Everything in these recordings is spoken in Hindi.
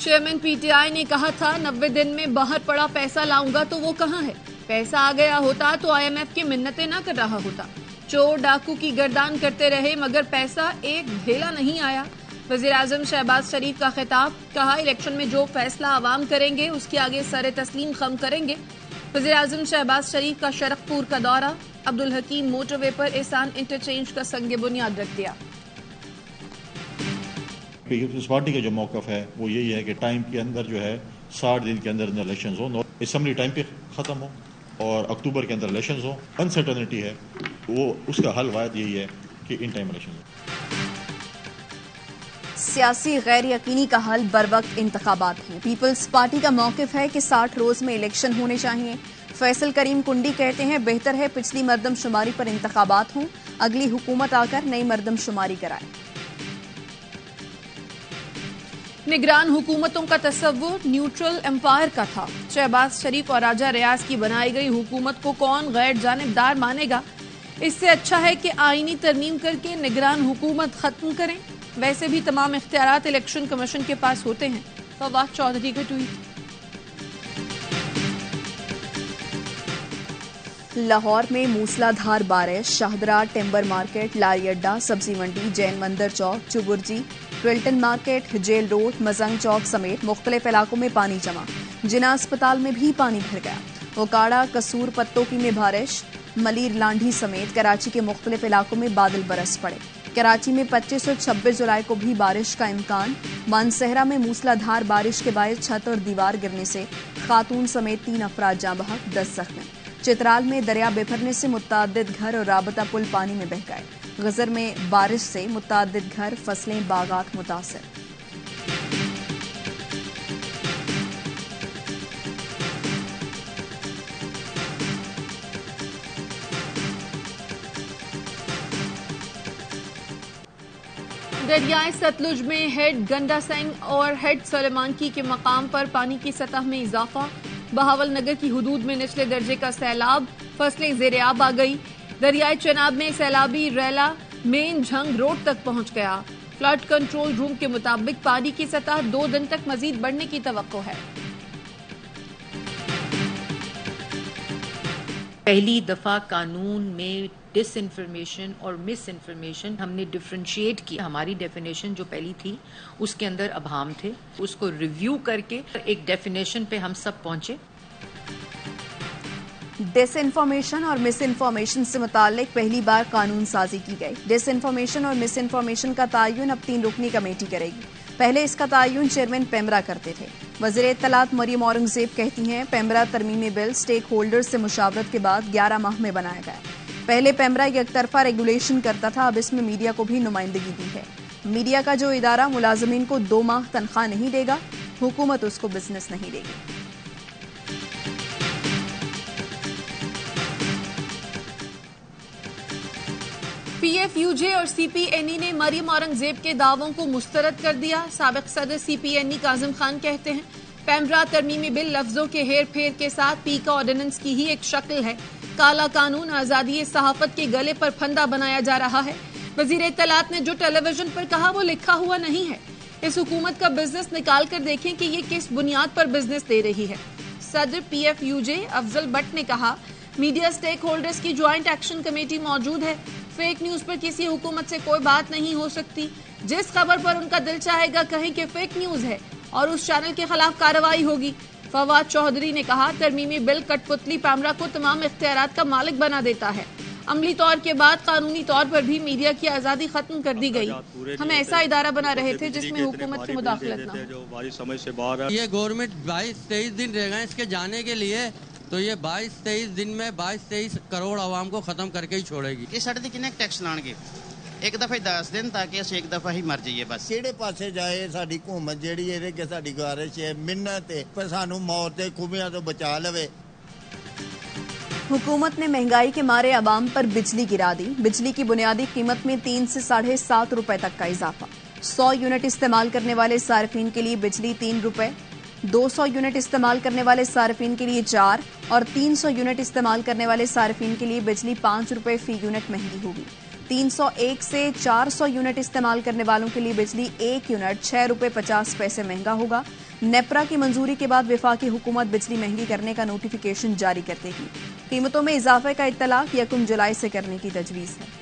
चेयरमैन पीटीआई ने कहा था 90 दिन में बाहर पड़ा पैसा लाऊंगा, तो वो कहां है? पैसा आ गया होता तो आईएमएफ की मिन्नतें ना कर रहा होता। चोर डाकू की गर्दान करते रहे मगर पैसा एक ढेला नहीं आया। वज़ीर-ए-आज़म शहबाज शरीफ का खिताब, कहा इलेक्शन में जो फैसला आवाम करेंगे उसके आगे सरे तस्लीम खम करेंगे। वज़ीर-ए-आज़म शहबाज शरीफ का शरकपुर का दौरा, अब्दुल हकीम मोटरवे पर एहसान इंटरचेंज का संग बुनियाद रख दिया। इस पार्टी का जो मौकफ है वो यही है कि टाइम के अंदर जो है 60 दिन के अंदर इलेक्शन हो, असम्बली टाइम पे खत्म हो और अक्टूबर के अंदर इलेक्शन हो। अनसर्टेनिटी है वो, उसका हल वायद यही है कि इन टाइम इलेक्शन हो। सियासी गैर यकीनी का हल बर वक्त इंतखाबात हैं। पीपल्स पार्टी का मौकिफ है कि 60 रोज में इलेक्शन होने चाहिए। फैसल करीम कुंडी कहते हैं बेहतर है पिछली मर्दमशुमारी पर इंतखाबात हों, अगली हुकूमत आकर नई मर्दमशुमारी कराए। निगरान हुकूमतों का तस्वुर न्यूट्रल एम्पायर का था। शहबाज शरीफ और राजा रियाज की बनाई गई हुकूमत को कौन गैर जानिबदार मानेगा? इससे अच्छा है कि आईनी तरमीम करके निगरान हुकूमत खत्म करें। वैसे भी तमाम इख्तियारात इलेक्शन कमीशन के पास होते हैं। फवाद चौधरी का ट्वीट। लाहौर में मूसलाधार बारिश, शाहदरा, टिम्बर मार्केट, लारी अड्डा, सब्जी मंडी, जैन मंदिर चौक, Chauburji, ट्विल्टन market, jail road, Mazang चौक समेत मुख्तलिफ इलाकों में पानी जमा। जिना अस्पताल में भी पानी भर गया। वकाड़ा, कसूर, पत्तोकी में बारिश, मलीर, लांढी समेत कराची के मुख्तलिफ इलाकों में बादल बरस पड़े। कराची में 25 और 26 जुलाई को भी बारिश का इम्कान। मानसहरा में मूसलाधार बारिश के बायस छत और दीवार गिरने से खातून समेत 3 अफराद जाँ बहक, 10 जख्मी। चित्राल में दरिया बिफरने से मुतअद्दिद घर और राबता पुल पानी में बह गए। गजर में बारिश से मुतअद्दिद घर, फसलें, बागात मुतासर। दरियाए सतलुज में हेड गंडा सिंह और हेड सलेमानकी के मकाम पर पानी की सतह में इजाफा। बहावल नगर की हुदूद में निचले दर्जे का सैलाब, फसलें ज़ेर-ए-आब आ गई। दरियाए चनाब में सैलाबी रैला मेन झंग रोड तक पहुंच गया। फ्लड कंट्रोल रूम के मुताबिक पानी की सतह 2 दिन तक मजीद बढ़ने की तवक्को है। पहली दफा कानून में डिसइंफॉर्मेशन और मिस इन्फॉर्मेशन हमने डिफरेंशिएट किया। हमारी डेफिनेशन जो पहली थी उसके अंदर अभाम थे, उसको रिव्यू करके एक डेफिनेशन पे हम सब पहुंचे। डिसइंफॉर्मेशन और मिस इन्फॉर्मेशन से मुताल्लिक पहली बार कानून साजी की गई। डिसइंफॉर्मेशन और मिस इन्फॉर्मेशन का तयन अब 3 रुकनी कमेटी करेगी। पहले इसका तयन चेयरमैन पेमरा करते थे। वज़ीर इत्तलात मरियम औरंगजेब कहती हैं पेमरा तरमीमी बिल स्टेक होल्डर्स से मुशावरत के बाद 11 माह में बनाया गया। पहले पेमरा एक तरफा रेगुलेशन करता था, अब इसमें मीडिया को भी नुमाइंदगी दी है। मीडिया का जो इदारा मुलाजमीन को 2 माह तनख्वाह नहीं देगा, हुकूमत उसको बिजनेस नहीं देगी। पीएफयूजे और सीपीएनई ने मरियम औरंगजेब के दावों को मुस्तरद कर दिया। साबिक सदर सीपीएनई काजिम खान कहते हैं पेमरा तरमीमी बिल लफ्जों के हेर फेर के साथ पीका ऑर्डिनेंस की ही एक शक्ल है। काला कानून आजादी सहाफत के गले पर फंदा बनाया जा रहा है। वजीर इत्तलात ने जो टेलीविजन पर कहा वो लिखा हुआ नहीं है। इस हुकूमत का बिजनेस निकाल कर देखें कि ये किस बुनियाद पर बिजनेस दे रही है। सदर पीएफयूजे अफजल भट्ट ने कहा मीडिया स्टेक होल्डर्स की ज्वाइंट एक्शन कमेटी मौजूद है। फेक न्यूज पर किसी हुकूमत से कोई बात नहीं हो सकती। जिस खबर पर उनका दिल चाहेगा कहें कि फेक न्यूज है और उस चैनल के खिलाफ कार्रवाई होगी। फवाद चौधरी ने कहा तरमीमी बिल कठपुतली पेमरा को तमाम इख्तियारात का मालिक बना देता है। अमली तौर के बाद कानूनी तौर पर भी मीडिया की आजादी खत्म कर दी गई। हम ऐसा इदारा बना रहे थे जिसमें हुकूमत की मुदाखलत न हो। ये गवर्नमेंट 22-23 दिन रह गए इसके जाने के लिए, तो ये 22-23 दिन में 22-23 करोड़ आवाम को खत्म करके ही छोड़ेगी। ये साढ़े किन्ने टैक्स लाणगे एक दफा 10 दिन ताकि अस एक दफा ही मर जाइए बस। किहड़े पासे जाए साडी हुकूमत जिहड़ी इहदे अगे साडी गुजारिश है मिन्नत है पर सानू मौत दे खुबियां तो बचा लवे। हुकूमत ने महंगाई के मारे अवाम पर बिजली गिरा दी। बिजली की बुनियादी कीमत में 3 से 7.5 रुपए तक का इजाफा। 100 यूनिट इस्तेमाल करने वाले सार्फिन के लिए बिजली 3 रुपए, 200 यूनिट इस्तेमाल करने वाले सार्फिन के लिए 4 और 300 यूनिट इस्तेमाल करने वाले सार्फिन के लिए बिजली 5 रुपए फी यूनिट महंगी होगी। 301 से 400 यूनिट इस्तेमाल करने वालों के लिए बिजली 1 यूनिट 6 रुपये 50 पैसे महंगा होगा। नेपरा की मंजूरी के बाद वफाकी हुकूमत बिजली महंगी करने का नोटिफिकेशन जारी कर देगी। कीमतों में इजाफे का इत्तलाक 1 जुलाई से करने की तजवीज़ है।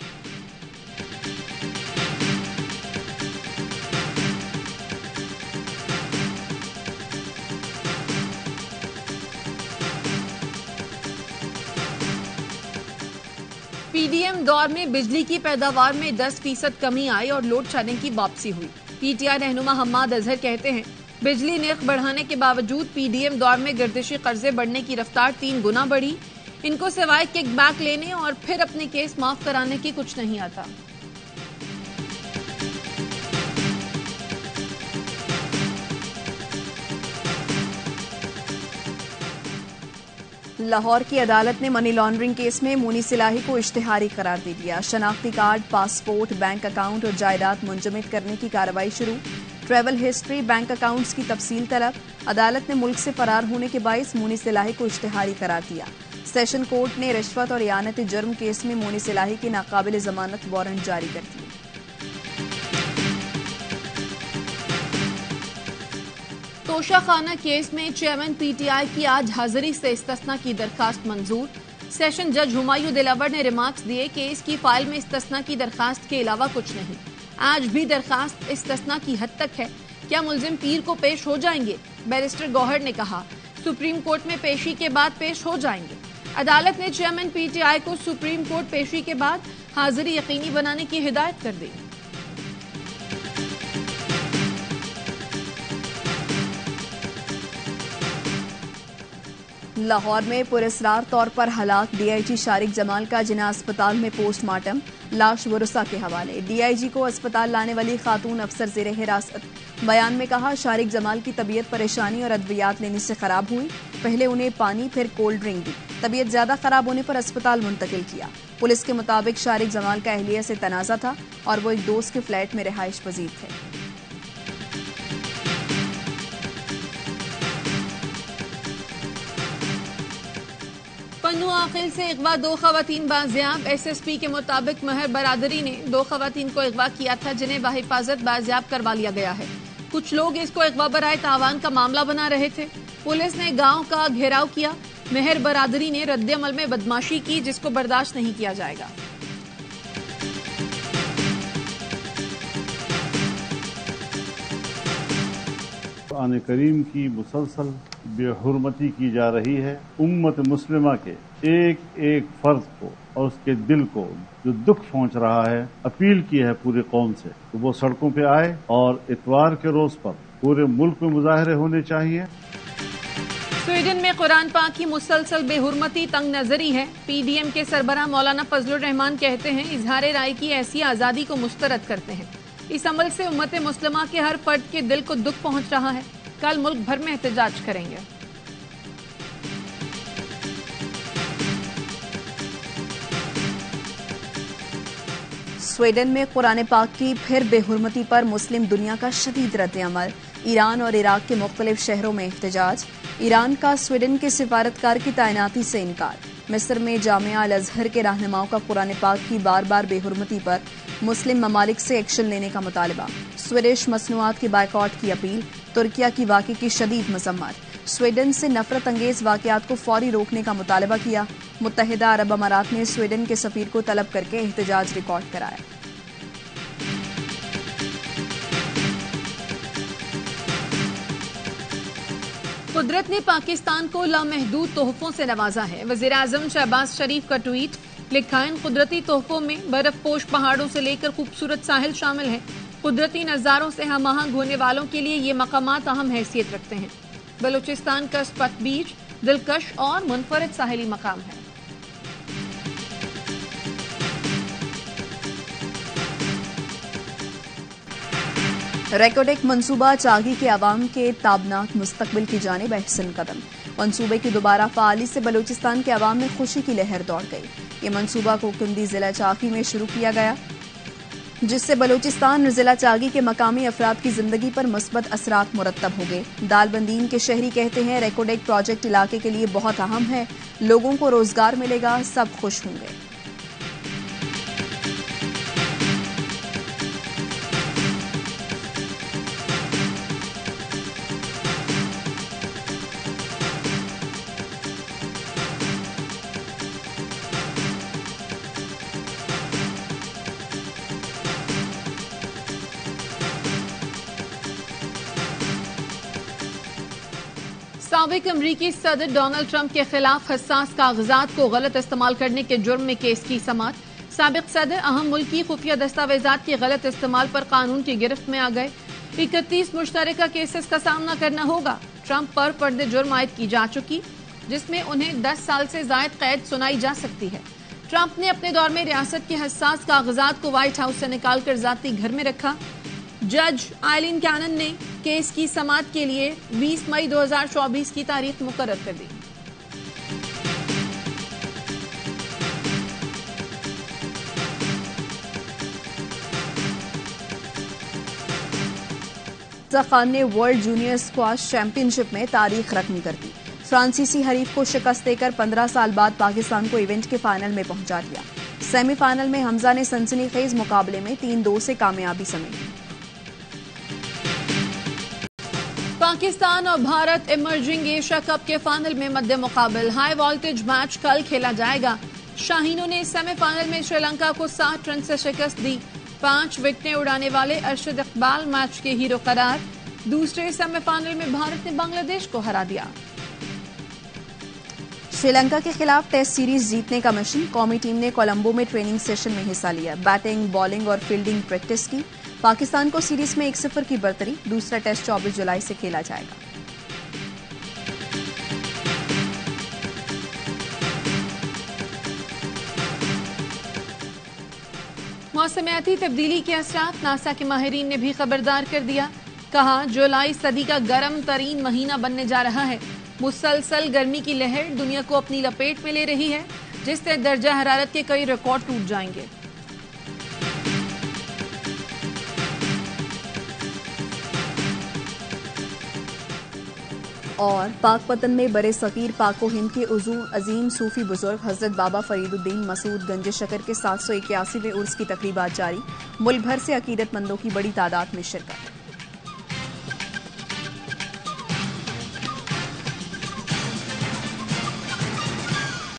पीडीएम दौर में बिजली की पैदावार में 10% कमी आई और लोड शेडिंग की वापसी हुई। पीटीआई रहनुमा हम्माद अजहर कहते हैं, बिजली निर्ख बढ़ाने के बावजूद पीडीएम दौर में गर्दिशी कर्जे बढ़ने की रफ्तार 3 गुना बढ़ी। इनको सिवाय किकबैक लेने और फिर अपने केस माफ कराने की कुछ नहीं आता। लाहौर की अदालत ने मनी लॉन्ड्रिंग केस में मुनीस इलाही को इश्तिहारी करार दे दिया। शनाख्ती कार्ड, पासपोर्ट, बैंक अकाउंट और जायदाद मुंजमद करने की कार्रवाई शुरू। ट्रैवल हिस्ट्री, बैंक अकाउंट्स की तफसील तलब। अदालत ने मुल्क से फरार होने के बाइस मुनीस इलाही को इश्तिहारी करार दिया। सेशन कोर्ट ने रिश्वत और इयानत जुर्म केस में मुनीस इलाही की नाकाबिल जमानत वारंट जारी कर दिए। तोशाखाना केस में चेयरमैन पीटीआई की आज हाजिरी से इस्तिस्ना की दरखास्त मंजूर। सेशन जज हुमायूं दिलावर ने रिमार्क्स दिए कि इसकी फाइल में इस्तिस्ना की दरखास्त के अलावा कुछ नहीं। आज भी दरखास्त इस्तिस्ना की हद तक है। क्या मुलजिम पीर को पेश हो जाएंगे? बैरिस्टर गौहर ने कहा, सुप्रीम कोर्ट में पेशी के बाद पेश हो जाएंगे। अदालत ने चेयरमैन पीटीआई को सुप्रीम कोर्ट पेशी के बाद हाजिरी यकीनी बनाने की हिदायत कर दी। लाहौर में पुरस्कार तौर पर हलाक डीआईजी शारिक जमाल का जिना अस्पताल में पोस्टमार्टम, लाश वरुसा के हवाले। डीआईजी को अस्पताल लाने वाली खातून अफसर जेर हिरासत। बयान में कहा, शारिक जमाल की तबीयत परेशानी और अद्वियात लेने से खराब हुई। पहले उन्हें पानी फिर कोल्ड ड्रिंक दी। तबीयत ज्यादा खराब होने पर अस्पताल मुंतकिल किया। पुलिस के मुताबिक शारिक जमाल का अहलिया से तनाजा था और वो एक दोस्त के फ्लैट में रिहाइश पजीर थे। पन्नू आखिल से अगवा 2 खवातीन बाजियाब। एसएसपी के मुताबिक महर बरादरी ने 2 खवातीन को अगवा किया था, जिन्हें बाहिफाजत बाजियाब करवा लिया गया है। कुछ लोग इसको अगवा बराए तावान का मामला बना रहे थे। पुलिस ने गांव का घेराव किया। महर बरादरी ने रद्द-ए-अमल में बदमाशी की, जिसको बर्दाश्त नहीं किया जाएगा। कुरान करीम की मुसलसल बेहुरमती की जा रही है। उम्मत मुस्लिमा के एक एक फर्द को और उसके दिल को जो दुख पहुंच रहा है, अपील की है पूरे कौम से तो वो सड़कों पे आए और इतवार के रोज पर पूरे मुल्क में मुजाहरे होने चाहिए। स्वीडन में कुरान पाक की मुसलसल बेहुरमती तंग नजरी है। पीडीएम के सरबराह मौलाना फजलुर रहमान कहते हैं, इजहार राय की ऐसी आजादी को मुस्तरद करते हैं। इस अमल से उम्मत मुस्लिमा के हर फर्द के दिल को दुख पहुंच रहा है। कल मुल्क भर में एहतजाज करेंगे। स्वीडन में कुरान पाक की फिर बेहुरमती पर मुस्लिम दुनिया का शदीद रद्द-ए-अमल। ईरान और इराक के मुख्तलिफ शहरों में एहतजाज। ईरान का स्वीडन के सिफारतकार की तैनाती से इनकार। मिस्र में जामिया अल अजहर के रहनुमाओं का कुरान पाक की बार बार बेहुरमती पर मुस्लिम ममालिक से एक्शन लेने का मुतालबा। स्वीडिश मसनूआत की बायकॉट की अपील। तुर्किया की वाक़े की शदीद मजम्मत। स्वीडन से नफरत अंगेज वाक़यात को फौरी रोकने का मुतालबा किया। मुत्तहिदा अरब अमारात ने स्वीडन के सफीर को तलब करके एहतजाज रिकॉर्ड कराया। कुदरत ने पाकिस्तान को लामहदूद तोहफों से नवाजा है। वज़ीर आज़म शहबाज शरीफ का ट्वीट। लिखा, इन कुदरती तोहफों में बर्फपोश पहाड़ों से लेकर खूबसूरत साहिल शामिल है। कुदरती नज़ारों से हम आहंग होने वालों के लिए ये मकामात अहम हैसियत रखते हैं। बलूचिस्तान का स्पत बीच दिलकश और मुनफरद साहिली मकाम है। रेकोडेक मंसूबा चागी के अवाम के ताबनाक मुस्तकबिल की जानिब अहसन कदम। मंसूबे की दोबारा फ़ाली से बलूचिस्तान के अवाम में खुशी की लहर दौड़ गई। ये मंसूबा कोकंदी जिला चागी में शुरू किया गया, जिससे बलूचिस्तान और जिला चागी के मकामी अफराद की जिंदगी पर मुस्बत असरात मुरत्तब हो गए। दालबंदीन के शहरी कहते हैं, रेकोडेक प्रोजेक्ट इलाके के लिए बहुत अहम है। लोगों को रोजगार मिलेगा, सब खुश होंगे। साबिक अमरीकी सदर डोनाल्ड ट्रंप के खिलाफ हसास कागजात को गलत इस्तेमाल करने के जुर्म में केस की समाअत। साबिक सदर अहम मुल्की खुफिया दस्तावेजात के गलत इस्तेमाल पर कानून की गिरफ्त में आ गए। 31 मुश्तरका केसेस का सामना करना होगा। ट्रंप पर पर्दे जुर्म आयद की जा चुकी, जिसमें उन्हें 10 साल से जायद कैद सुनाई जा सकती है। ट्रंप ने अपने दौर में रियासत के हसास कागजात को व्हाइट हाउस से निकालकर जाती घर में रखा। जज आइलिन कैनन ने केस की समाअत के लिए 20 मई 2024 की तारीख मुकर्रर कर दी। खान ने वर्ल्ड जूनियर स्क्वाश चैंपियनशिप में तारीख रकमी कर दी। फ्रांसीसी हरीफ को शिकस्त देकर 15 साल बाद पाकिस्तान को इवेंट के फाइनल में पहुंचा दिया। सेमीफाइनल में हमजा ने सनसनीखेज मुकाबले में 3-2 से कामयाबी समेटी। पाकिस्तान और भारत इमर्जिंग एशिया कप के फाइनल में मध्य मुकाबल। हाई वोल्टेज मैच कल खेला जाएगा। शाहीनों ने सेमीफाइनल में श्रीलंका को 60 रन से शिकस्त दी। 5 विकेटें उड़ाने वाले अरशद इकबाल मैच के हीरो करार। दूसरे सेमीफाइनल में भारत ने बांग्लादेश को हरा दिया। श्रीलंका के खिलाफ टेस्ट सीरीज जीतने का मिशन। कौमी टीम ने कोलंबो में ट्रेनिंग सेशन में हिस्सा लिया। बैटिंग, बॉलिंग और फील्डिंग प्रैक्टिस की। पाकिस्तान को सीरीज में 1-0 की बरतरी। दूसरा टेस्ट 24 जुलाई से खेला जाएगा। मौसमियाती तब्दीली के असरात। नासा के माहिरीन ने भी खबरदार कर दिया। कहा, जुलाई सदी का गर्म तरीन महीना बनने जा रहा है। मुसलसल गर्मी की लहर दुनिया को अपनी लपेट में ले रही है, जिससे दर्जा हरारत के कई रिकॉर्ड टूट जाएंगे। और पाकपतन में बरे सगीर पाको हिंद के अजीम सूफी बुजुर्ग हजरत बाबा फरीदुद्दीन मसूद गंज शकर के 781वें उर्स की तकरीबात जारी। मुल्क भर से अकीदतमंदों की बड़ी तादाद में शिरकत।